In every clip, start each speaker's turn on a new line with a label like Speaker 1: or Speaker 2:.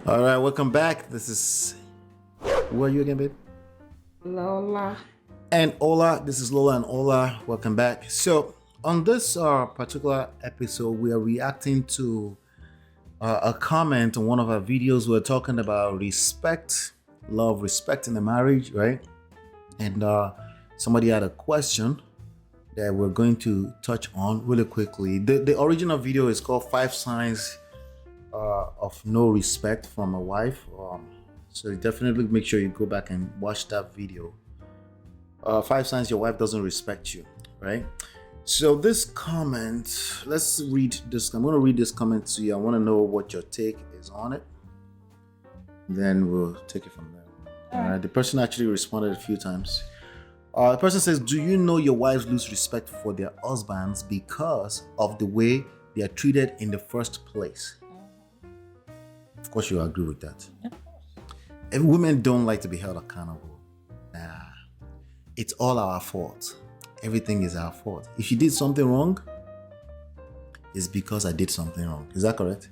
Speaker 1: All right, welcome back. This is who are you again, babe?
Speaker 2: Lola.
Speaker 1: And Ola. This is Lola and Ola. Welcome back. So on this particular episode, we are reacting to a comment on one of our videos. We're talking about respect, love, respect in the marriage, right? And somebody had a question that we're going to touch on really quickly. The original video is called 5 Signs of No Respect from a Wife. So definitely make sure you go back and watch that video. 5 signs your wife doesn't respect you, right? So this comment, let's read this. I'm going to read this comment to you. I want to know what your take is on it. Then we'll take it from there. All right. The person actually responded a few times. The person says, do you know your wives lose respect for their husbands because of the way they are treated in the first place? Of course, you agree with that. And women don't like to be held accountable. Nah, it's all our fault. Everything is our fault. If you did something wrong, it's because I did something wrong. Is that correct?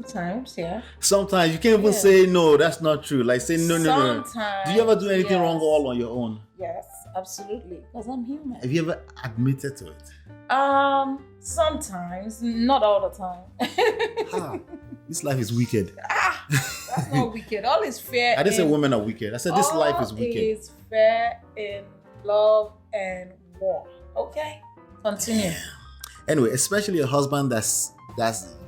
Speaker 2: Sometimes, yeah.
Speaker 1: Sometimes you can't even say no. That's not true. Like say no.
Speaker 2: Sometimes.
Speaker 1: Do you ever do anything wrong all on your own?
Speaker 2: Yes, absolutely. Because I'm human.
Speaker 1: Have you ever admitted to it?
Speaker 2: Sometimes, not all the time.
Speaker 1: This life is wicked.
Speaker 2: That's not wicked. All is fair.
Speaker 1: I didn't say women are wicked. I said this life is wicked.
Speaker 2: All is fair in love and war. Okay, continue.
Speaker 1: Anyway, especially a husband that's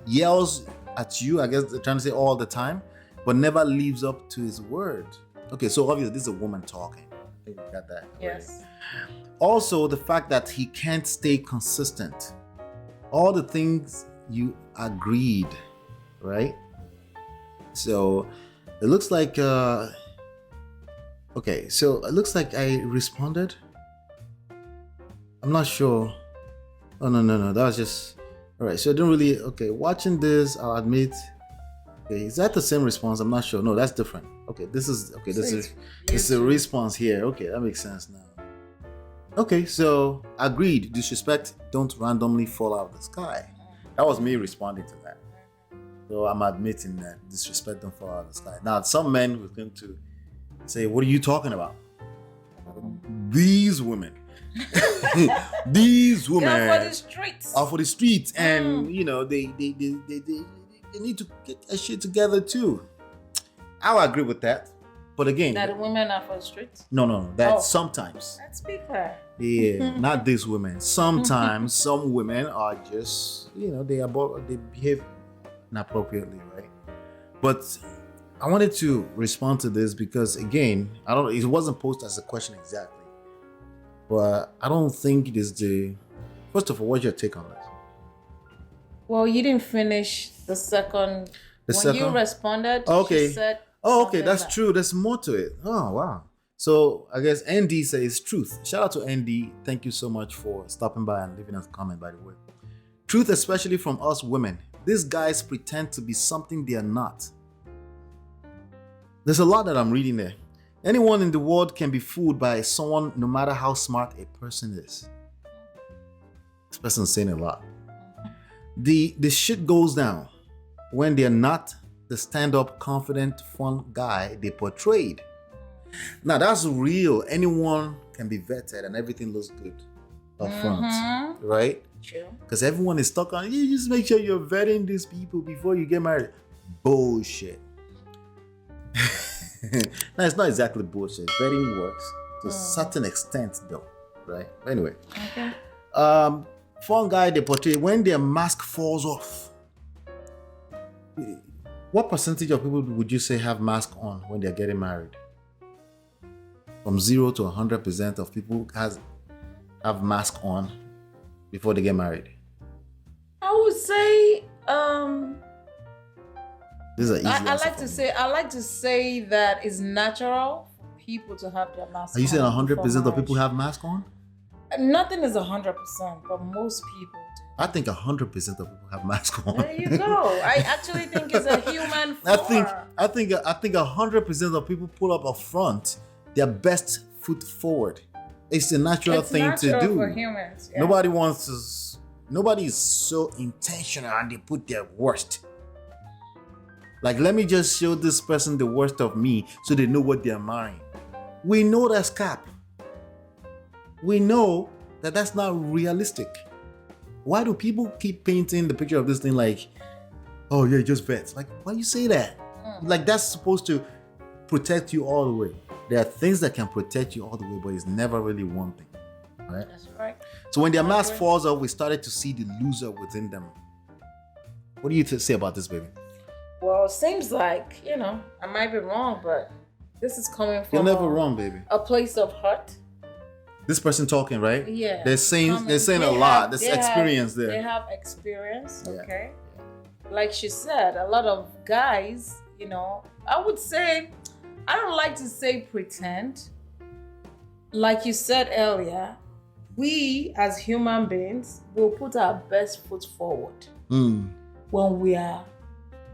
Speaker 1: yells at you, I guess they're trying to say all the time, but never lives up to his word. Okay, so obviously this is a woman talking. I think we got that.
Speaker 2: Yes.
Speaker 1: Right? Also, the fact that he can't stay consistent. All the things you agreed, right? So it looks like okay, so it looks like I responded. I'm not sure. Oh no, that was just all right. So I don't really watching this, I'll admit. Okay, is that the same response? I'm not sure. No, that's different. Okay, this is a response here. Okay, that makes sense now. Okay, so agreed. Disrespect don't randomly fall out of the sky. That was me responding to that. So I'm admitting that disrespect don't fall out of the sky. Now, some men were going to say, "What are you talking about?" These women, these women
Speaker 2: are for the streets.
Speaker 1: Are for the streets, and you know they need to get that shit together too. I'll agree with that. But again,
Speaker 2: that the women are for the streets?
Speaker 1: No. That's sometimes.
Speaker 2: Let's be fair.
Speaker 1: Yeah, not these women. Sometimes some women are just, they behave inappropriately, right? But I wanted to respond to this because again, it wasn't posed as a question exactly. But I don't think it is first of all, what's your take on this?
Speaker 2: Well, you didn't finish the second. You responded,
Speaker 1: okay.
Speaker 2: She said,
Speaker 1: okay, that's true. There's more to it. Oh, wow. So I guess ND says truth. Shout out to ND. Thank you so much for stopping by and leaving us a comment, by the way. Truth, especially from us women. These guys pretend to be something they are not. There's a lot that I'm reading there. Anyone in the world can be fooled by someone, no matter how smart a person is. This person's saying a lot. The shit goes down when they're not the stand-up, confident, fun guy they portrayed. Now that's real. Anyone can be vetted and everything looks good up front, right?
Speaker 2: True.
Speaker 1: Because everyone is stuck on, you just make sure you're vetting these people before you get married. Bullshit. No, it's not exactly bullshit. Vetting works to a certain extent though, right? Anyway.
Speaker 2: Okay.
Speaker 1: Fun guy they portray, when their mask falls off, what percentage of people would you say have mask on when they're getting married? From 0 to 100% of people have mask on before they get married.
Speaker 2: I would say
Speaker 1: this is an easy
Speaker 2: I like to say that it's natural for people to have their mask on.
Speaker 1: Are you saying 100% of people have mask on?
Speaker 2: Nothing is 100%, but most people do.
Speaker 1: I think 100% of people have mask on.
Speaker 2: There you go. I actually think it's a human flaw.
Speaker 1: I think 100% of people pull up a front their best foot forward. It's a natural thing to do.
Speaker 2: For humans. Yeah.
Speaker 1: Nobody is so intentional and they put their worst. Like, let me just show this person the worst of me so they know what they're marrying. We know that's cap. We know that that's not realistic. Why do people keep painting the picture of this thing like, oh yeah, just vets? Like, why you say that? Like, that's supposed to protect you all the way. There are things that can protect you all the way, but it's never really one thing, right?
Speaker 2: That's right.
Speaker 1: So when their mask falls off, we started to see the loser within them. What do you say about this, baby?
Speaker 2: Well, it seems like, I might be wrong, but this is coming from
Speaker 1: You're never wrong, baby.
Speaker 2: a place of hurt.
Speaker 1: This person talking, right?
Speaker 2: Yeah.
Speaker 1: They're saying a lot. There's experience there.
Speaker 2: They have experience, okay? Like she said, a lot of guys, I would say, I don't like to say pretend. Like you said earlier, we as human beings will put our best foot forward when we are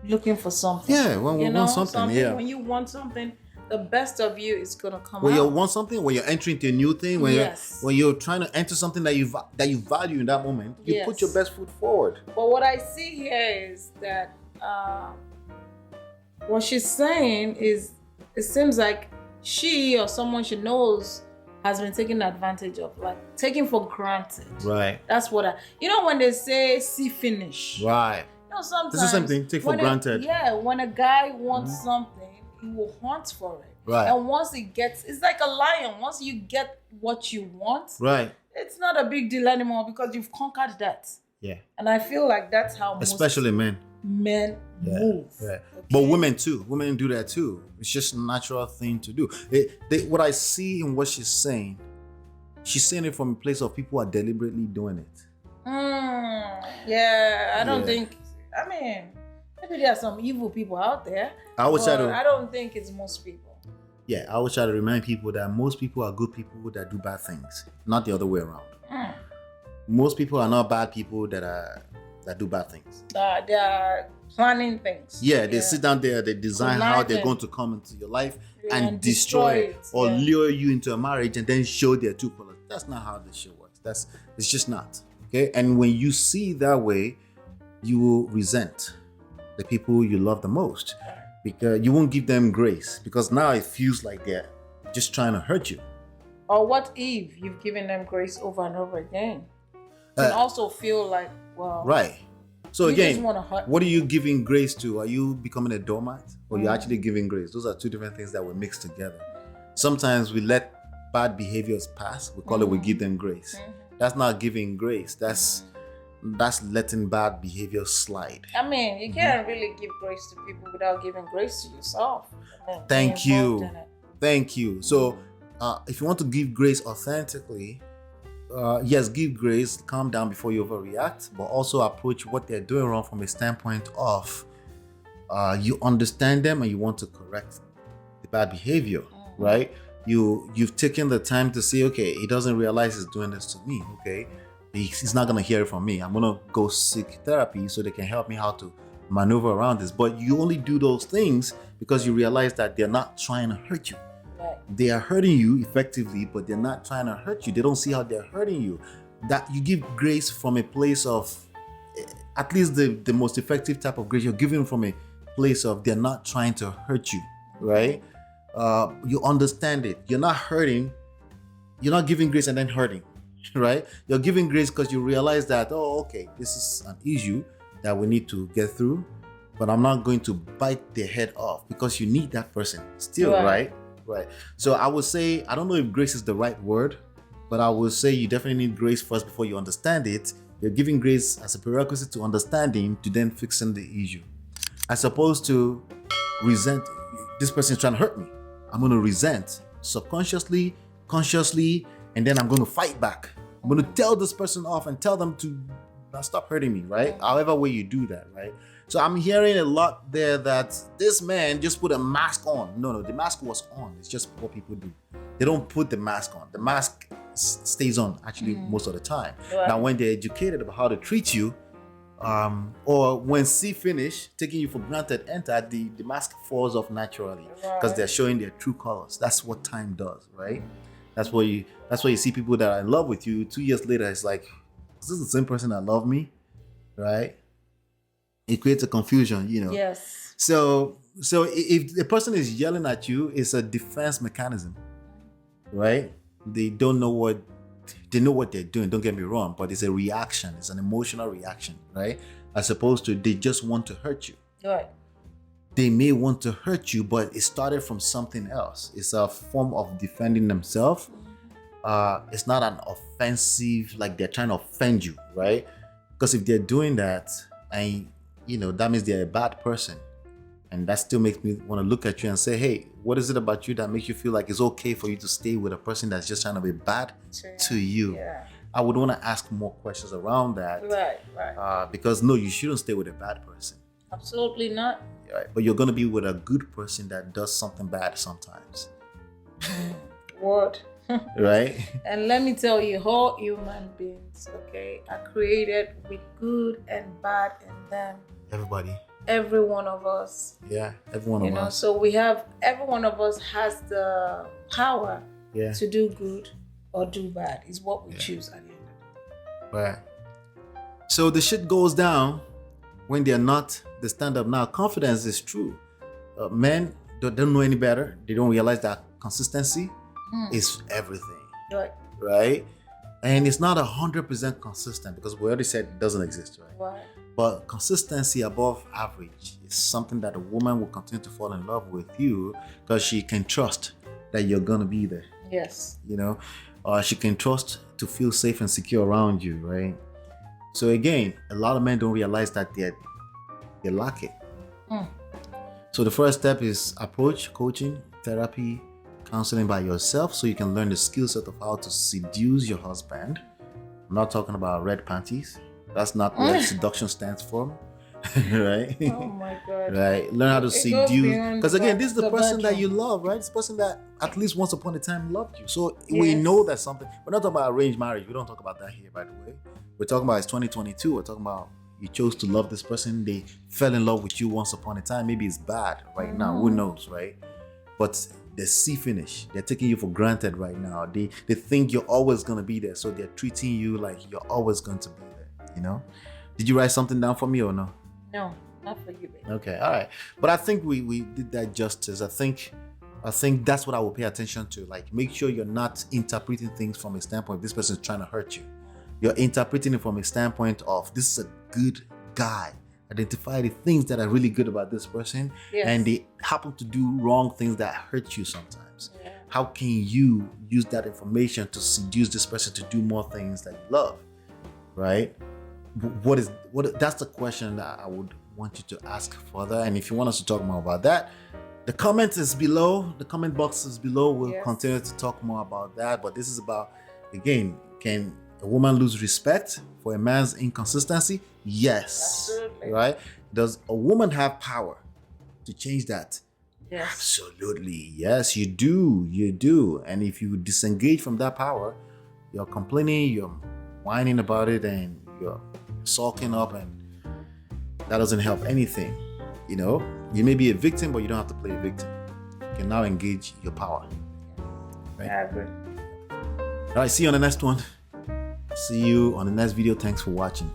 Speaker 2: looking for something.
Speaker 1: Yeah, when we want something, yeah.
Speaker 2: When you want something, the best of you is gonna come
Speaker 1: when
Speaker 2: out.
Speaker 1: you want something, when you're entering into a new thing, when you're trying to enter something that you value in that moment, you put your best foot forward.
Speaker 2: But what I see here is that what she's saying is, it seems like she or someone she knows has been taken advantage of, like taken for granted.
Speaker 1: Right.
Speaker 2: That's what when they say see finish.
Speaker 1: Right.
Speaker 2: Sometimes
Speaker 1: this is something take for granted.
Speaker 2: When a guy wants something, he will hunt for it.
Speaker 1: Right.
Speaker 2: And once he gets, it's like a lion. Once you get what you want,
Speaker 1: right,
Speaker 2: it's not a big deal anymore because you've conquered that.
Speaker 1: Yeah.
Speaker 2: And I feel like that's how
Speaker 1: especially men
Speaker 2: move.
Speaker 1: Yeah. Okay? But women too. Women do that too. It's just a natural thing to do. What I see in what she's saying it from a place of people are deliberately doing it.
Speaker 2: Yeah, I don't think. I mean, maybe there are some evil people out there. I don't think it's most people.
Speaker 1: Yeah, I always try to remind people that most people are good people that do bad things, not the other way around. Most people are not bad people that do bad things.
Speaker 2: They are planning things.
Speaker 1: Yeah, they sit down there, they design how they're going to come into your life and destroy it or lure you into a marriage and then show their true colors. That's not how this shit works. It's just not. Okay, and when you see that way, you will resent the people you love the most because you won't give them grace because now it feels like they're just trying to hurt you.
Speaker 2: Or what if you've given them grace over and over again? And also feel like, well,
Speaker 1: right. So again,
Speaker 2: what
Speaker 1: are you giving grace to? Are you becoming a doormat or you're actually giving grace? Those are two different things that we mix together. Sometimes we let bad behaviors pass. We call it we give them grace. That's not giving grace. That's letting bad behavior slide.
Speaker 2: I mean, you can't really give grace to people without giving grace to yourself.
Speaker 1: Thank you. So if you want to give grace authentically, yes, give grace, calm down before you overreact, but also approach what they're doing wrong from a standpoint of you understand them and you want to correct the bad behavior, right? You've taken the time to say, okay, he doesn't realize he's doing this to me, okay? He's not going to hear it from me. I'm going to go seek therapy so they can help me how to maneuver around this. But you only do those things because you realize that they're not trying to hurt you.
Speaker 2: Right.
Speaker 1: They are hurting you effectively, but they're not trying to hurt you. They don't see how they're hurting you. That you give grace from a place of, at least the most effective type of grace, you're giving from a place of they're not trying to hurt you, right? You understand it. You're not hurting. You're not giving grace and then hurting. Right? You're giving grace because you realize that, oh, okay, this is an issue that we need to get through, but I'm not going to bite their head off because you need that person still, right? So I would say, I don't know if grace is the right word, but I would say you definitely need grace first before you understand it. You're giving grace as a prerequisite to understanding to then fixing the issue. As opposed to resent, this person is trying to hurt me. I'm going to resent subconsciously, consciously, and then I'm going to fight back. I'm going to tell this person off and tell them to stop hurting me, right? However way you do that, right? So I'm hearing a lot there that this man just put a mask on. No, the mask was on. It's just what people do. They don't put the mask on. The mask stays on actually most of the time. Right. Now, when they're educated about how to treat you, or when see finish, taking you for granted, enter, the mask falls off naturally because they're showing their true colors. That's what time does, right? That's why you see people that are in love with you. 2 years later, it's like, is this the same person that loved me? Right? It creates a confusion, you know.
Speaker 2: Yes.
Speaker 1: So if the person is yelling at you, it's a defense mechanism, right? They know what they're doing. Don't get me wrong, but it's a reaction. It's an emotional reaction, right? As opposed to they just want to hurt you.
Speaker 2: Right.
Speaker 1: They may want to hurt you, but it started from something else. It's a form of defending themselves. It's not an offensive, like they're trying to offend you, right? Because if they're doing that, and that means they're a bad person. And that still makes me want to look at you and say, hey, what is it about you that makes you feel like it's okay for you to stay with a person that's just trying to be bad to you?
Speaker 2: Yeah.
Speaker 1: I would want to ask more questions around that.
Speaker 2: Right.
Speaker 1: Because no, you shouldn't stay with a bad person.
Speaker 2: Absolutely not.
Speaker 1: Right. But you're going to be with a good person that does something bad sometimes.
Speaker 2: What?
Speaker 1: Right?
Speaker 2: And let me tell you, all human beings, okay, are created with good and bad in them.
Speaker 1: Everybody.
Speaker 2: Every one of us.
Speaker 1: Yeah, every one of us.
Speaker 2: So every one of us has the power to do good or do bad. Is what we choose at the end of the day.
Speaker 1: Right. So the shit goes down when they're not the stand-up. Now, confidence is true. Men don't know any better. They don't realize that consistency is everything. Right? And it's not 100% consistent because we already said it doesn't exist, right? But consistency above average is something that a woman will continue to fall in love with you because she can trust that you're gonna be there.
Speaker 2: Yes.
Speaker 1: She can trust to feel safe and secure around you, right? So again, a lot of men don't realize that they lack it. So the first step is approach, coaching, therapy, counseling by yourself so you can learn the skill set of how to seduce your husband. I'm not talking about red panties. That's not what seduction stands for. Right?
Speaker 2: Oh my God.
Speaker 1: Right? Learn how to seduce. Because again, this is the person that you love, right? This person that at least once upon a time loved you. So we know that something. We're not talking about arranged marriage. We don't talk about that here, by the way. We're talking about it's 2022. We're talking about you chose to love this person. They fell in love with you once upon a time. Maybe it's bad right now. Who knows, right? But they see finish. They're taking you for granted right now. They think you're always going to be there. So they're treating you like you're always going to be there. Did you write something down for me or no?
Speaker 2: No, not for you, baby.
Speaker 1: Okay, all right. But I think we did that justice. I think that's what I will pay attention to. Like, make sure you're not interpreting things from a standpoint this person is trying to hurt you. You're interpreting it from a standpoint of this is a good guy. Identify the things that are really good about this person, and they happen to do wrong things that hurt you sometimes. How can you use that information to seduce this person to do more things that you love? Right? That's the question that I would want you to ask further. And if you want us to talk more about that, the comment is below. The comment box is below. We'll continue to talk more about that. But this is about, again, can a woman lose respect for a man's inconsistency? Yes.
Speaker 2: Absolutely.
Speaker 1: Right? Does a woman have power to change that?
Speaker 2: Yes.
Speaker 1: Absolutely. Yes, you do. You do. And if you disengage from that power, you're complaining, you're whining about it, and you're sulking up, and that doesn't help anything. You may be a victim, but you don't have to play a victim. You can now engage your power. Right?
Speaker 2: Yeah, good.
Speaker 1: All right, see you on the next one. See you on the next video. Thanks for watching.